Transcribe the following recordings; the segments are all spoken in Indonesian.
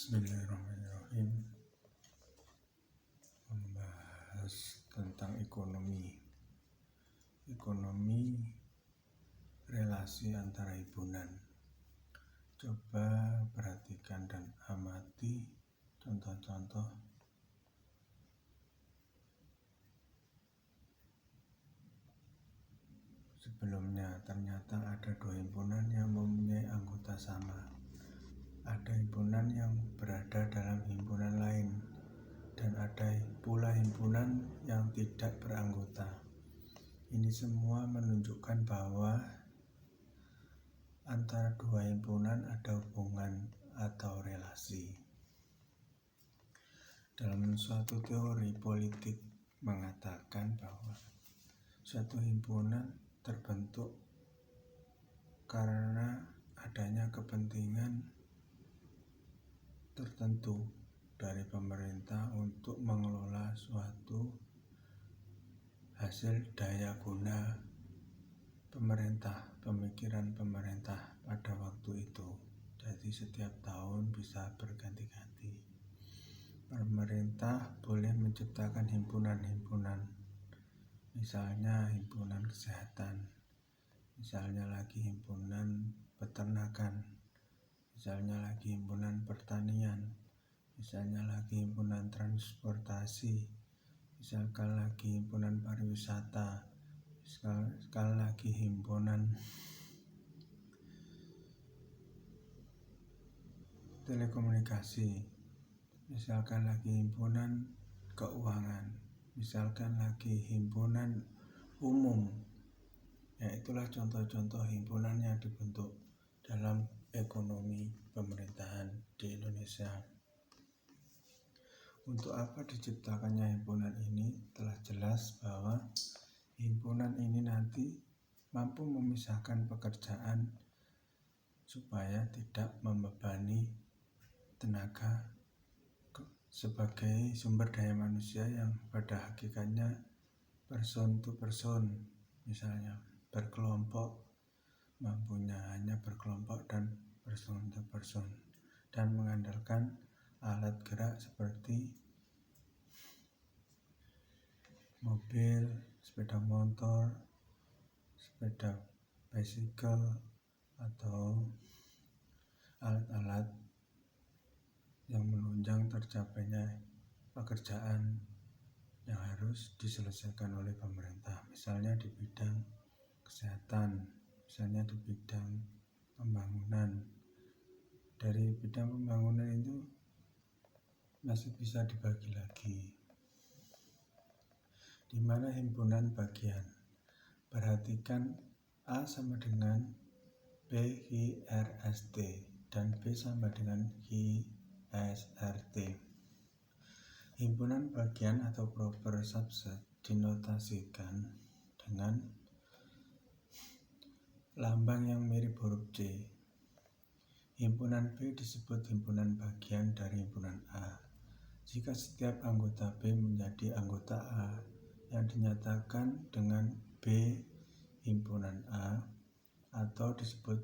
Bismillahirrahmanirrahim. Membahas tentang ekonomi relasi antara himpunan. Coba perhatikan dan amati contoh-contoh sebelumnya. Ternyata ada dua himpunan yang mempunyai anggota sama. Ada himpunan yang berada dalam himpunan lain, dan ada pula himpunan yang tidak beranggota. Ini semua menunjukkan bahwa antara dua himpunan ada hubungan atau relasi. Dalam suatu teori politik mengatakan bahwa suatu himpunan terbentuk karena adanya kepentingan tertentu dari pemerintah untuk mengelola suatu hasil daya guna pemerintah, pemikiran pemerintah pada waktu itu. Jadi setiap tahun bisa berganti-ganti. Pemerintah boleh menciptakan himpunan-himpunan, misalnya himpunan kesehatan, misalnya lagi himpunan peternakan, misalnya lagi himpunan pertanian, misalnya lagi himpunan transportasi, misalkan lagi himpunan pariwisata, misalkan lagi himpunan telekomunikasi, misalkan lagi himpunan keuangan, misalkan lagi himpunan umum. Ya, itulah contoh-contoh himpunan yang dibentuk dalam ekonomi pemerintahan di Indonesia. Untuk apa diciptakannya himpunan ini? Telah jelas bahwa himpunan ini nanti mampu memisahkan pekerjaan supaya tidak membebani tenaga sebagai sumber daya manusia yang pada hakikatnya person to person, misalnya berkelompok, mampunya hanya berkelompok dan person to person, dan mengandalkan alat gerak seperti mobil, sepeda motor, sepeda bicycle, atau alat-alat yang menunjang tercapainya pekerjaan yang harus diselesaikan oleh pemerintah, misalnya di bidang kesehatan, misalnya di bidang pembangunan. Dari bidang pembangunan itu masih bisa dibagi lagi, di mana himpunan bagian. Perhatikan A sama dengan BHRST dan B sama dengan HSRT. Himpunan bagian atau proper subset dinotasikan dengan lambang yang mirip huruf C. Himpunan B disebut himpunan bagian dari himpunan A jika setiap anggota B menjadi anggota A yang dinyatakan dengan B himpunan A, atau disebut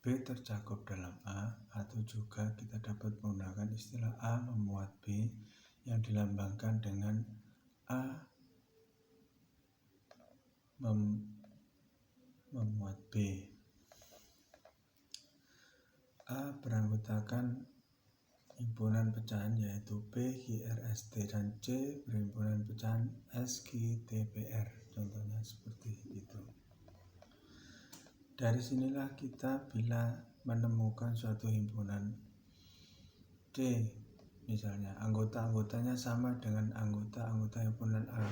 B tercakup dalam A, atau juga kita dapat menggunakan istilah A memuat B yang dilambangkan dengan A memuat B. A beranggotakan himpunan pecahan yaitu BHRST, dan C berhimpunan pecahan SGTPR, contohnya seperti itu. Dari sinilah kita bila menemukan suatu himpunan C, misalnya anggota-anggotanya sama dengan anggota-anggota himpunan A,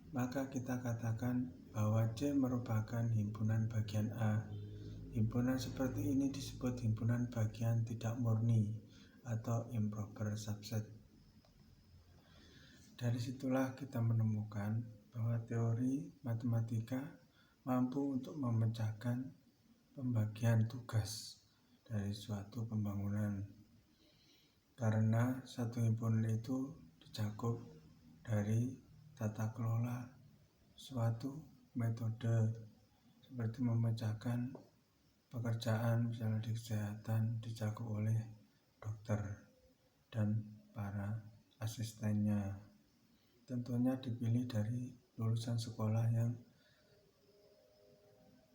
maka kita katakan bahwa C merupakan himpunan bagian A. Himpunan seperti ini disebut himpunan bagian tidak murni atau improper subset. Dari situlah kita menemukan bahwa teori matematika mampu untuk memecahkan pembagian tugas dari suatu pembangunan, karena satu himpunan itu dicakup dari tata kelola suatu metode, seperti memecahkan pekerjaan misalnya di kesehatan dicakup oleh dokter, dan para asistennya. Tentunya dipilih dari lulusan sekolah yang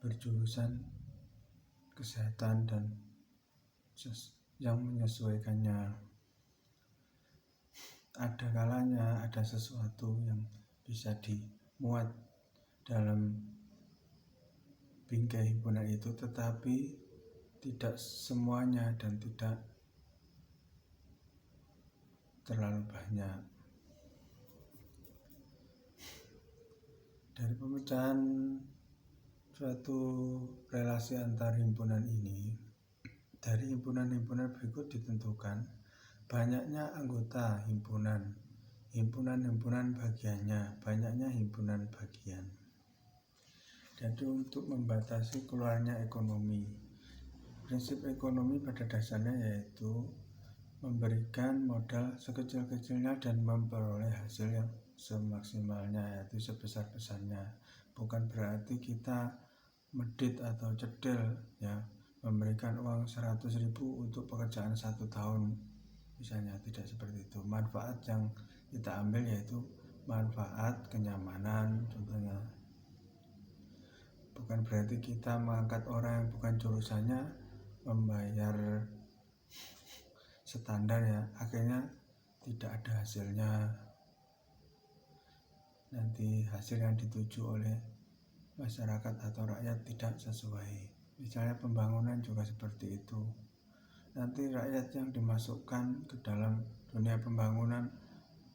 berjurusan kesehatan dan yang menyesuaikannya. Ada kalanya ada sesuatu yang bisa dimuat dalam bingkai himpunan itu, tetapi tidak semuanya dan tidak terlalu banyak. Dari pemecahan suatu relasi antar himpunan ini, dari himpunan-himpunan berikut ditentukan banyaknya anggota himpunan, himpunan bagiannya, banyaknya himpunan bagian. Jadi untuk membatasi keluarnya ekonomi, prinsip ekonomi pada dasarnya yaitu memberikan modal sekecil-kecilnya dan memperoleh hasil yang semaksimalnya, yaitu sebesar-besarnya. Bukan berarti kita medit atau cedil ya, memberikan uang 100.000 untuk pekerjaan 1 tahun misalnya, tidak seperti itu. Manfaat yang kita ambil yaitu manfaat kenyamanan contohnya. Bukan berarti kita mengangkat orang yang bukan jurusannya membayar standar ya, akhirnya tidak ada hasilnya, nanti hasil yang dituju oleh masyarakat atau rakyat tidak sesuai. Misalnya pembangunan juga seperti itu, nanti rakyat yang dimasukkan ke dalam dunia pembangunan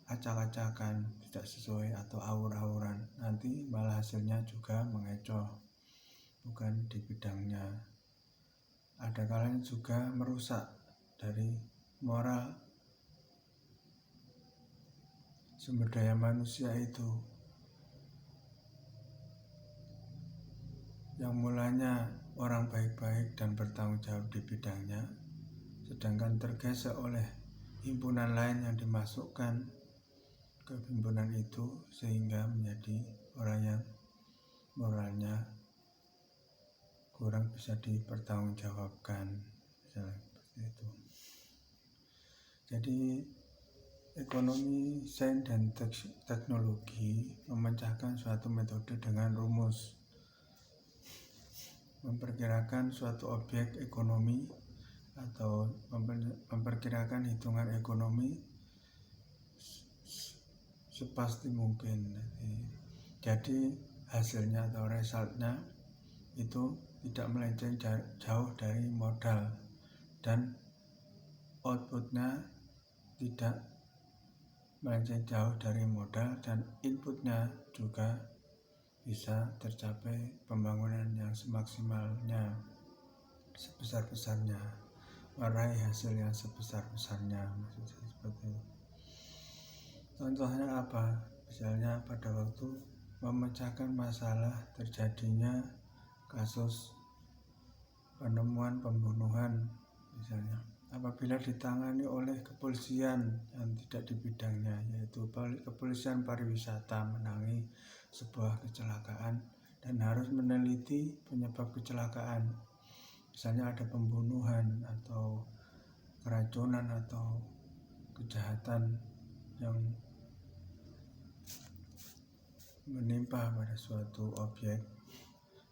acak-acakan, tidak sesuai atau awur-awuran, nanti malah hasilnya juga mengecoh, bukan di bidangnya. Ada kalanya juga merusak dari moral sumber daya manusia itu, yang mulanya orang baik-baik dan bertanggung jawab di bidangnya, sedangkan tergesek oleh himpunan lain yang dimasukkan ke himpunan itu, sehingga menjadi orang yang moralnya kurang bisa dipertanggungjawabkan, misalnya seperti itu. Jadi ekonomi, sains dan teknologi memecahkan suatu metode dengan rumus, memperkirakan suatu objek ekonomi atau memperkirakan hitungan ekonomi sepasti mungkin. Jadi hasilnya atau resultnya itu tidak melenceng jauh dari modal, dan outputnya tidak melenceng jauh dari modal, dan inputnya juga bisa tercapai pembangunan yang semaksimalnya, sebesar-besarnya, meraih hasil yang sebesar-besarnya, maksudnya seperti itu. Contohnya apa? Misalnya pada waktu memecahkan masalah terjadinya kasus penemuan pembunuhan misalnya, apabila ditangani oleh kepolisian yang tidak di bidangnya, yaitu kepolisian pariwisata, menangani sebuah kecelakaan dan harus meneliti penyebab kecelakaan, misalnya ada pembunuhan atau keracunan atau kejahatan yang menimpa pada suatu objek,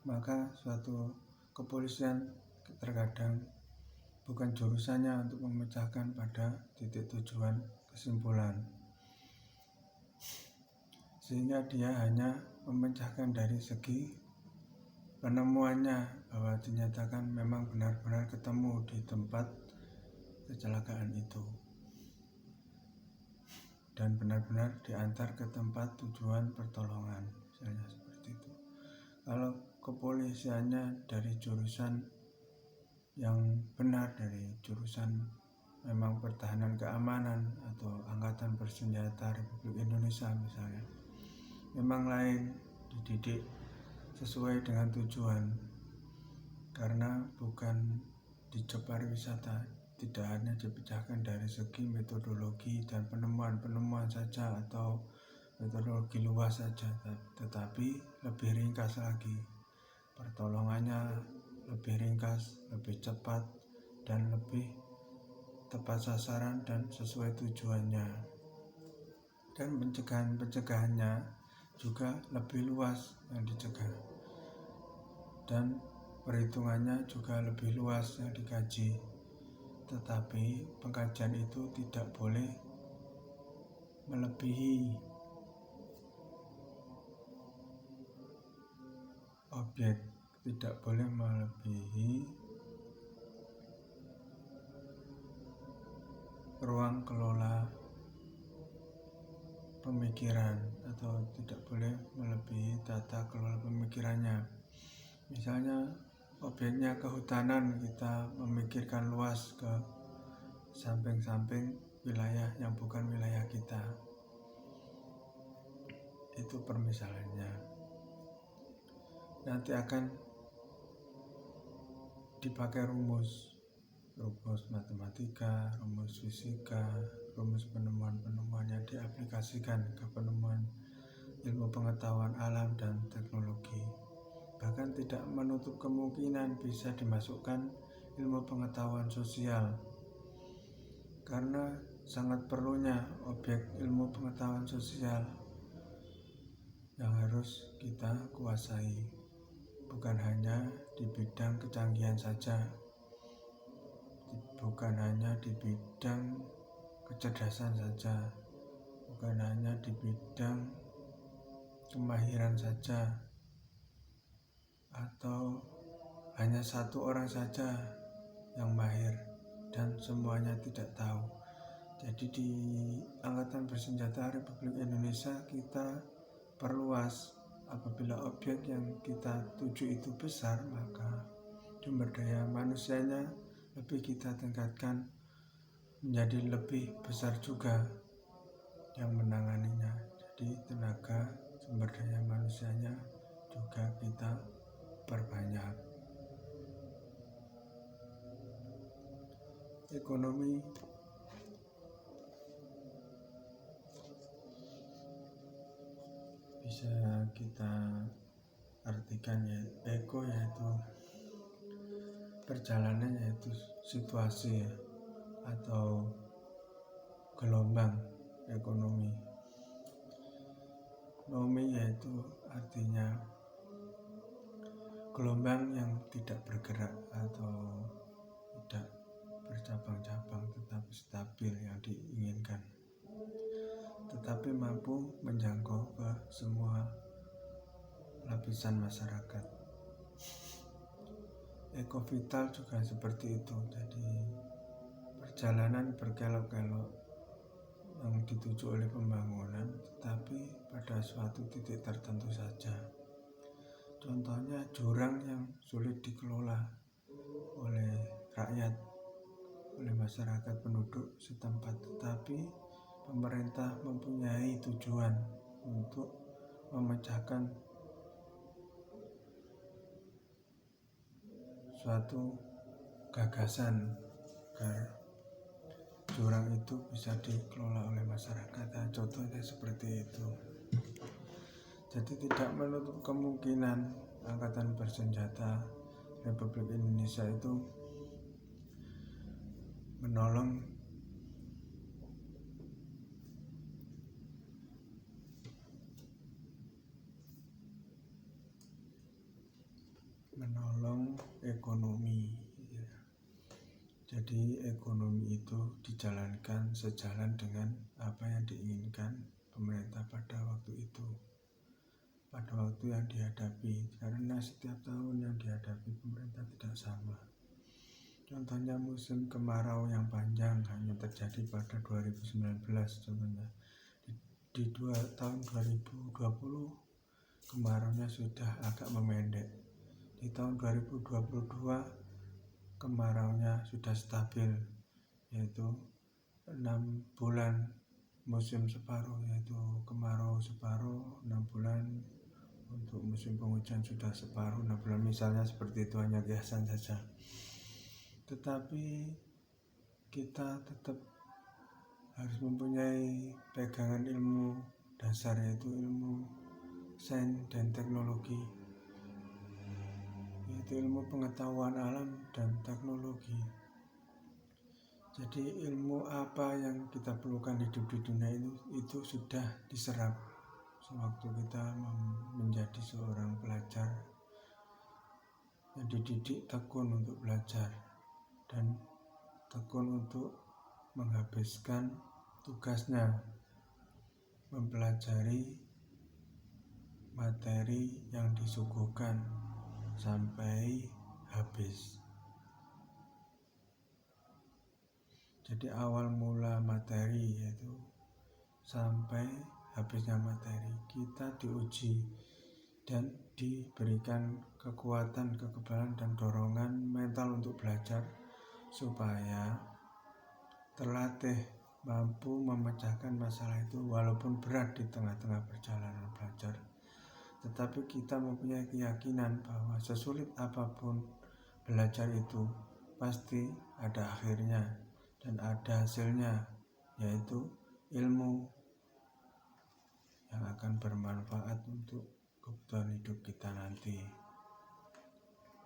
maka suatu kepolisian terkadang bukan jurusannya untuk memecahkan pada titik tujuan kesimpulan, sehingga dia hanya memecahkan dari segi penemuannya, bahwa dinyatakan memang benar-benar ketemu di tempat kecelakaan itu dan benar-benar diantar ke tempat tujuan pertolongan, misalnya seperti itu. Kalau kepolisiannya dari jurusan yang benar, dari jurusan memang pertahanan keamanan atau angkatan bersenjata Republik Indonesia misalnya, memang lain, dididik sesuai dengan tujuan, karena bukan di job pariwisata tidak hanya dipecahkan dari segi metodologi dan penemuan saja atau metodologi luas saja, tetapi lebih ringkas lagi, pertolongannya lebih ringkas, lebih cepat, dan lebih tepat sasaran dan sesuai tujuannya. Dan pencegahannya juga lebih luas yang dicegah, dan perhitungannya juga lebih luas yang dikaji. Tetapi pengkajian itu tidak boleh melebihi objek, tidak boleh melebihi ruang kelola pemikiran, atau tidak boleh melebihi tata kelola pemikirannya. Misalnya objeknya kehutanan, kita memikirkan luas ke samping-samping wilayah yang bukan wilayah kita. Itu permisalannya. Nanti akan dipakai rumus matematika, rumus fisika, rumus penemuan-penemuan yang diaplikasikan ke penemuan ilmu pengetahuan alam dan teknologi. Bahkan tidak menutup kemungkinan bisa dimasukkan ilmu pengetahuan sosial, karena sangat perlunya objek ilmu pengetahuan sosial yang harus kita kuasai, bukan hanya di bidang kecanggihan saja, bukan hanya di bidang kecerdasan saja, bukan hanya di bidang kemahiran saja, atau hanya satu orang saja yang mahir dan semuanya tidak tahu. Jadi di Angkatan Bersenjata Republik Indonesia kita perluas. Apabila objek yang kita tuju itu besar, maka sumber daya manusianya lebih kita tingkatkan menjadi lebih besar juga yang menanganinya. Jadi tenaga sumber daya manusianya juga kita perbanyak. Ekonomi bisa kita artikan eko yaitu perjalanan, yaitu situasi atau gelombang ekonomi. Nomi yaitu artinya gelombang yang tidak bergerak atau tidak bercabang-cabang, tetapi stabil yang diinginkan, tetapi mampu menjangkau ke semua lapisan masyarakat. Ekovital juga seperti itu. Jadi perjalanan berkelok-kelok yang dituju oleh pembangunan, tetapi pada suatu titik tertentu saja. Contohnya jurang yang sulit dikelola oleh rakyat, oleh masyarakat penduduk setempat, tetapi pemerintah mempunyai tujuan untuk memecahkan suatu gagasan agar jurang itu bisa dikelola oleh masyarakat. Nah, contohnya seperti itu. Jadi tidak menutup kemungkinan Angkatan Bersenjata Republik Indonesia itu menolong ekonomi. Jadi ekonomi itu dijalankan sejalan dengan apa yang diinginkan pemerintah pada waktu itu, pada waktu yang dihadapi, karena setiap tahun yang dihadapi pemerintah tidak sama. Contohnya musim kemarau yang panjang hanya terjadi pada 2019. Contohnya di tahun 2020 kemaraunya sudah agak memendek. Di tahun 2022 kemaraunya sudah stabil, yaitu 6 bulan musim separuh, yaitu kemarau separuh, 6 bulan untuk musim penghujan sudah separuh, 6 bulan misalnya seperti itu, hanya kiasan saja. Tetapi kita tetap harus mempunyai pegangan ilmu dasar, yaitu ilmu sains dan teknologi, yaitu ilmu pengetahuan alam dan teknologi. Jadi ilmu apa yang kita perlukan hidup di dunia itu sudah diserap sewaktu kita menjadi seorang pelajar yang dididik tekun untuk belajar dan tekun untuk menghabiskan tugasnya mempelajari materi yang disuguhkan sampai habis. Jadi awal mula materi yaitu sampai habisnya materi kita diuji dan diberikan kekuatan, kekebalan dan dorongan mental untuk belajar supaya terlatih mampu memecahkan masalah itu walaupun berat di tengah-tengah perjalanan belajar. Tetapi kita mempunyai keyakinan bahwa sesulit apapun belajar itu pasti ada akhirnya dan ada hasilnya, yaitu ilmu yang akan bermanfaat untuk kebutuhan hidup kita nanti.